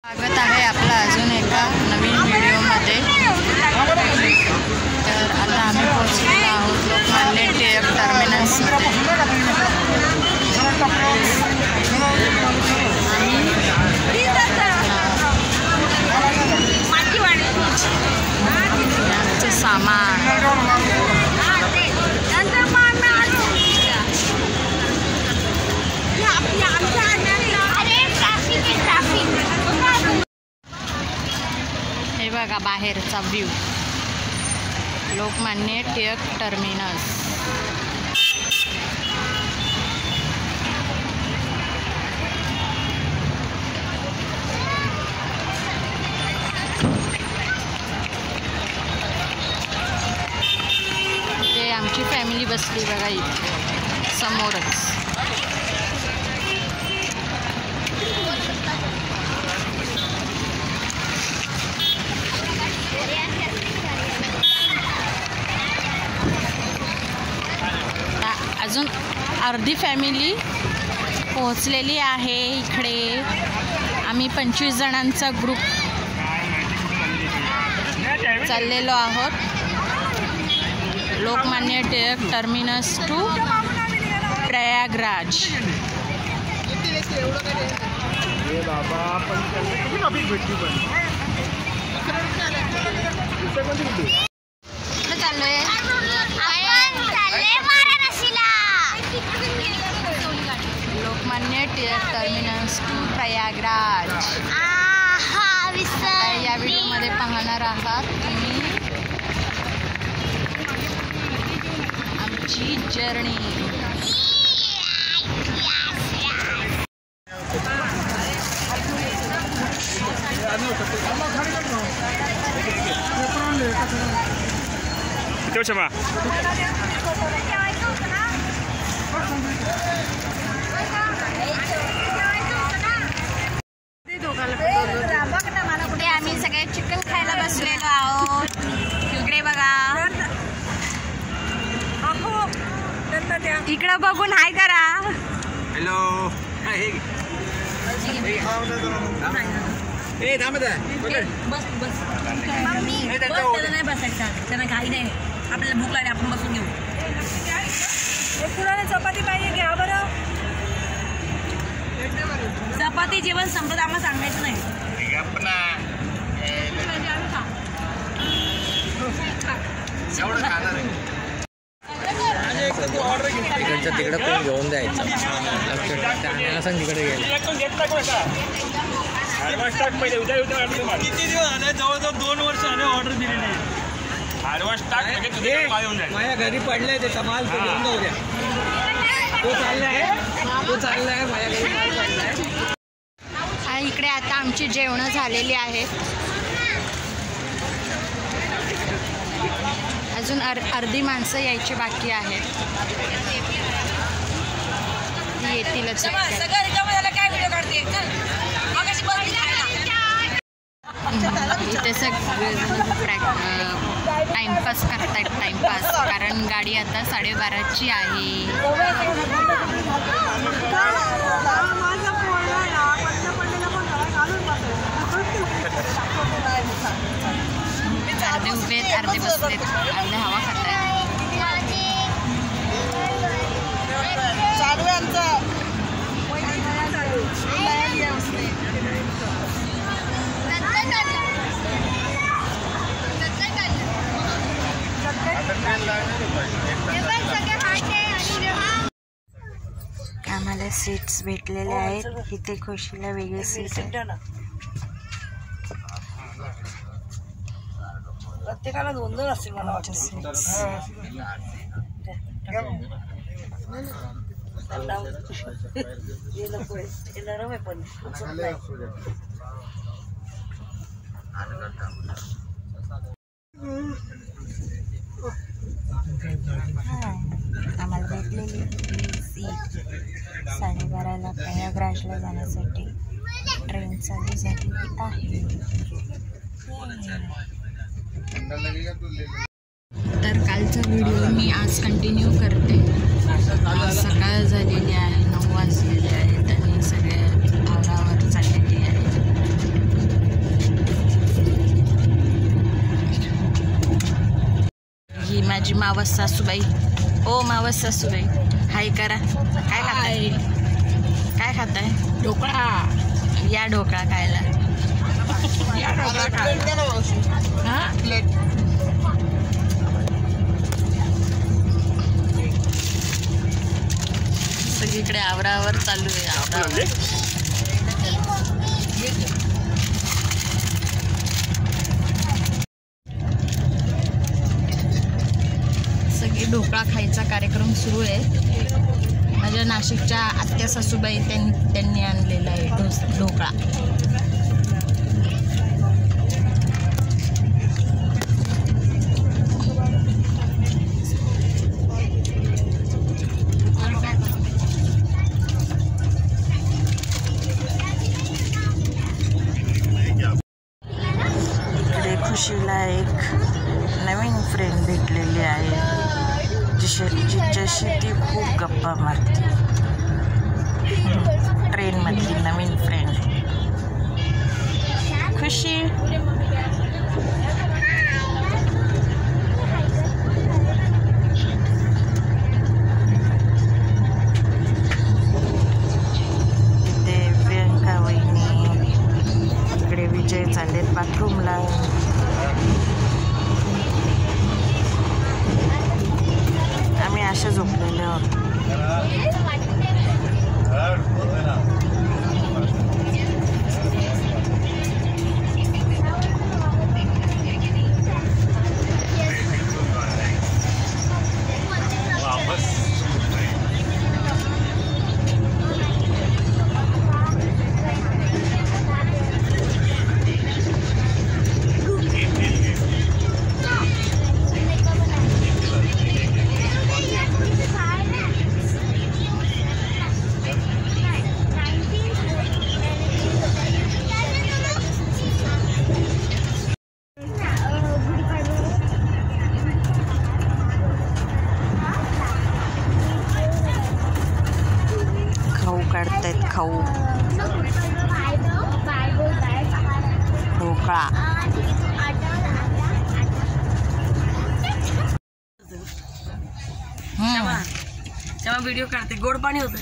स्वागत आहे आपलं अजून एका नवीन व्हिडिओमध्ये। तर आता आम्ही पोहोचलेलो आहोत लोकमान्य टिळक टर्मिनसमध्ये। आमचं सामान हे बघा बाहेरचा व्ह्यू लोकमान्य टिळक टर्मिनस। ते आमची फॅमिली बसली बघा इथे समोरच। अजून अर्धी फॅमिली पोहोचलेली आहे इकडे। आम्ही 25 जणांचा ग्रुप चाललेलो आहोत Lokmanya Tilak terminus to Prayagraj. Lokmanya Tilak terminus to Prayagraj या व्हिडिओमध्ये पाहणार आहात तुम्ही आमची जर्नी। आम्ही सगळे चिकन खायला बसलेलो आहोत। इकडे बघा, इकडं बघून हाय करा। हॅलो नाही बसायचा, त्यांना घाई नाही, आपल्याला भूक लागली आपण बसून घेऊ। कुणाला चपाती पाहिजे घ्या बरं। चपाती जेवण संपत आम्हाला सांगायचं नाही। तिकडच्या तिकडे कोण घेऊन जायचं त्याला सांग तिकडे गेलं। किती दिवस झाले? जवळजवळ 2 वर्ष झाले ऑर्डर दिली नाही। माझ्या घरी पडलंय त्याचा माल घेऊन जाऊ द्या। तो चाललाय माझ्या घरी माल पडलाय। इकडे आता आमची जेवणं झालेली आहेत। अजून अर्धी माणसं यायची बाकी आहेत, ती येतीलच। इथे सगळे टाइमपास करतायत टाइमपास, कारण गाडी आता 12:30ची आहे। अर्धे उभे आहेत, अर्धे बसलेत, अर्धे हवा खातायत। आम्हाला सीट्स भेटलेले आहेत। इथे खुशीला वेगळी सीट आहे। प्रत्येकाला 2-2 असतील मला वाटतं। नरम आहे पण आम्हाला भेटलेली सीट 12:30ला प्रयागराजला जाण्यासाठी ट्रेन चालू झालेली आहे। तर कालचा व्हिडिओ मी आज कंटिन्यू करते। आज सकाळ झालेली आहे, 9 वाजलेले आहेत आणि सगळे आवरावर चाललेली आहे। मावस सासूबाई. ओ मावस सासूबाई, हाय करा. काय खाताय? काय खाताय? ढोकळा. या ढोकळा खायला. सगळीकडे आवरावर चालू आहे. आवरावर सगळी ढोकळा खायचा कार्यक्रम सुरू आहे. माझ्या नाशिकच्या आत्या सासूबाई त्यांनी आणलेला आहे ढोकळा. इकडे खुशीला एक नवीन फ्रेंड भेटलेली आहे, जिच्याशी ती खूप गप्पा मारते. ट्रेनमधली नवीन फ्रेंड खुशी. इथे प्रियंका वहिनी, इकडे विजय चाललेत बाथरूमला. आम्ही अशा झोपलेले आहोत. काढतायत खाऊ. ढोकळा. तेव्हा वीडियो काढते. गोड पानी होता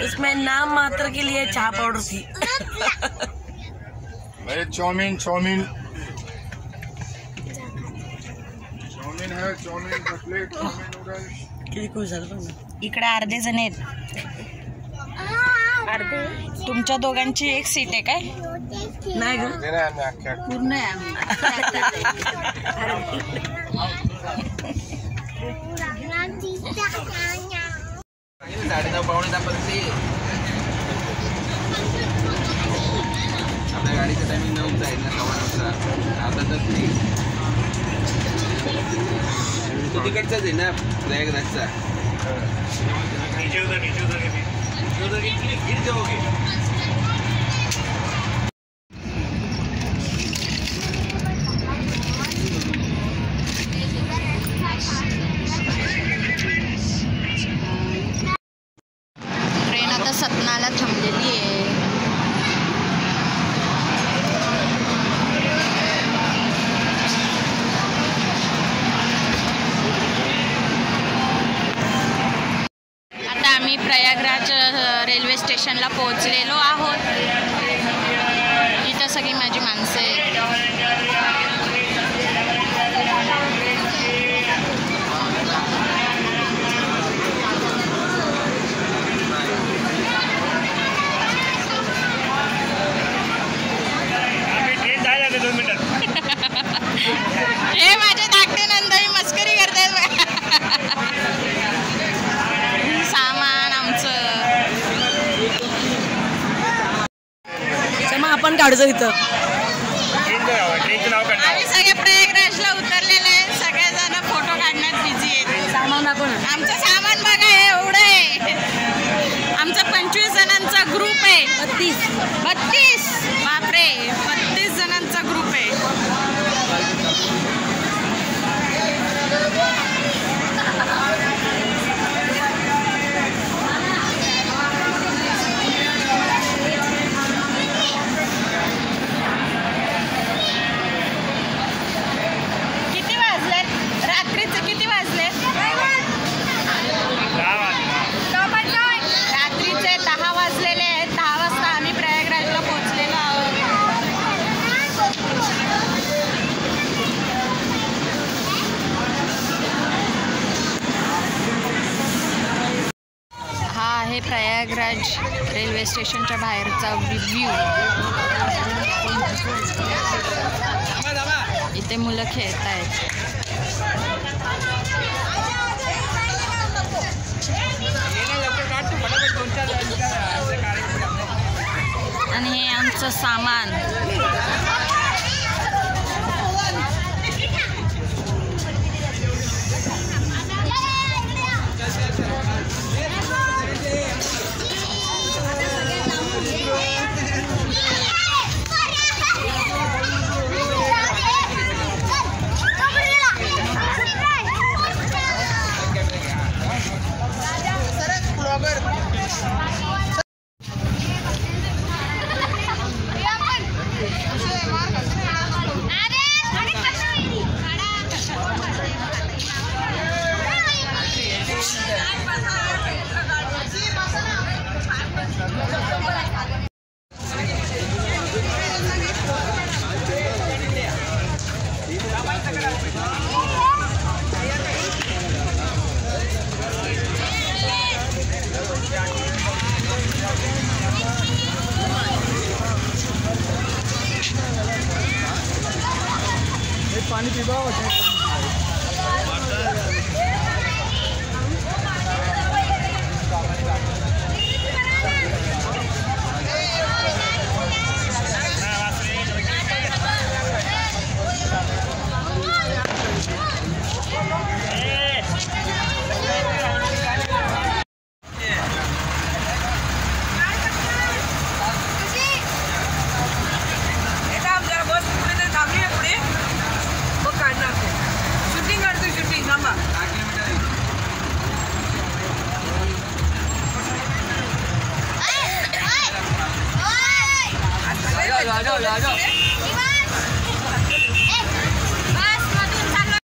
इसमें नाम मात्र के लिए चाय पाउडर थी. चाउमीन चाउमीन है, चाउमीन कटलेट, चाउमीन नूडल्स. इकडे अर्धे जण आहेत. तुमच्या दोघांची एक सीट आहे काय? नाही ग, पूर्ण आहे. आपल्या गाडीचं टायमिंग 9चा आहे ना, 9:15. अर्धा तास नाही. तू तिकडचाच आहे ना प्रयागराजचा. ट्रेन आता सतनाला थांबलेली आहे. आम्ही प्रयागराज रेल्वे स्टेशनला पोहोचलेलो आहोत. इथं सगळी माझी माणसं आहेत. हे माझे धाकटे नंदाई मस्करी करतायत. सामान आमचं. आपण काढतो इथं. आम्ही सगळे प्रयागराजला उतरलेले आहेत. सगळेजण फोटो काढण्यात बिझी आहेत. सामान आपण आमचं सामान बघा हे एवढं आहे. आमचा 25 जणांचा ग्रुप आहे. 32 बापरे, 32 जणांचा ग्रुप आहे. प्रयागराज रेल्वे स्टेशनच्या बाहेरचा व्ह्यू. इथे मुलं खेळत आहेत. आणि हे आमचं सामान. पानी पीवा जाओ